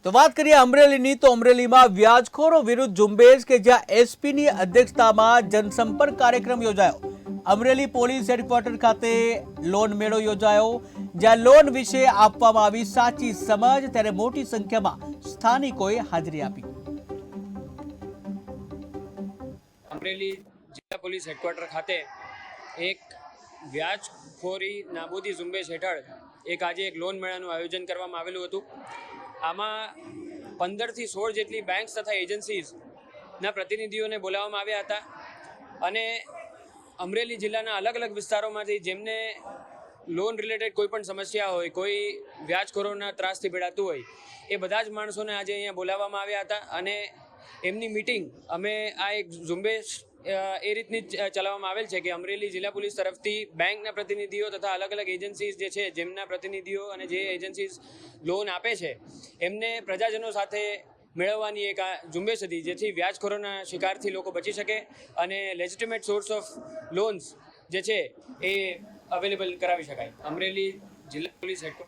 તો વાત કરીએ અમરેલીની તો અમરેલીમાં વ્યાજખોરો વિરુદ્ધ ઝુંબેશ કે જ્યાં એસપીની અધ્યક્ષતામાં જનસંપર્ક કાર્યક્રમ યોજાયો। અમરેલી પોલીસ હેડક્વાર્ટર ખાતે લોન મેળો યોજાયો, જ્યાં લોન વિશે આપવામાં આવી સાચી સમજ, ત્યારે મોટી સંખ્યામાં સ્થાનિકોએ હાજરી આપી। અમરેલી જિલ્લા પોલીસ હેડક્વાર્ટર ખાતે એક વ્યાજખોરી નાબૂદી ઝુંબેશ હેઠળ આજે એક લોન મેળાનું આયોજન કરવામાં આવેલું હતું। આમાં 15 થી 16 જેટલી બેંક્સ તથા એજન્સીઝના પ્રતિનિધિઓને બોલાવવામાં આવ્યા હતા અને અમરેલી જિલ્લાના અલગ અલગ વિસ્તારોમાંથી જેમને લોન રિલેટેડ કોઈ પણ સમસ્યા હોય, કોઈ વ્યાજખોરોના ત્રાસથી પીડાતું હોય, એ બધા જ માણસોને આજે અહીંયા બોલાવવામાં આવ્યા હતા અને એમની મીટિંગ અમે આ એક ઝુંબેશ એ રીતની જ ચલાવવામાં આવેલ છે કે અમરેલી જિલ્લા પોલીસ તરફથી બેંકના પ્રતિનિધિઓ તથા અલગ અલગ એજન્સીઝ જે છે, જેમના પ્રતિનિધિઓ અને જે એજન્સીઝ લોન આપે છે, એમને પ્રજાજનો સાથે મેળવવાની એક આ ઝુંબેશ હતી, જેથી વ્યાજખોરોના શિકારથી લોકો બચી શકે અને લેજિટિમેટ સોર્સ ઓફ લોન્સ જે છે એ અવેલેબલ કરાવી શકાય। અમરેલી જિલ્લા પોલીસ હેડક્વાર્ટર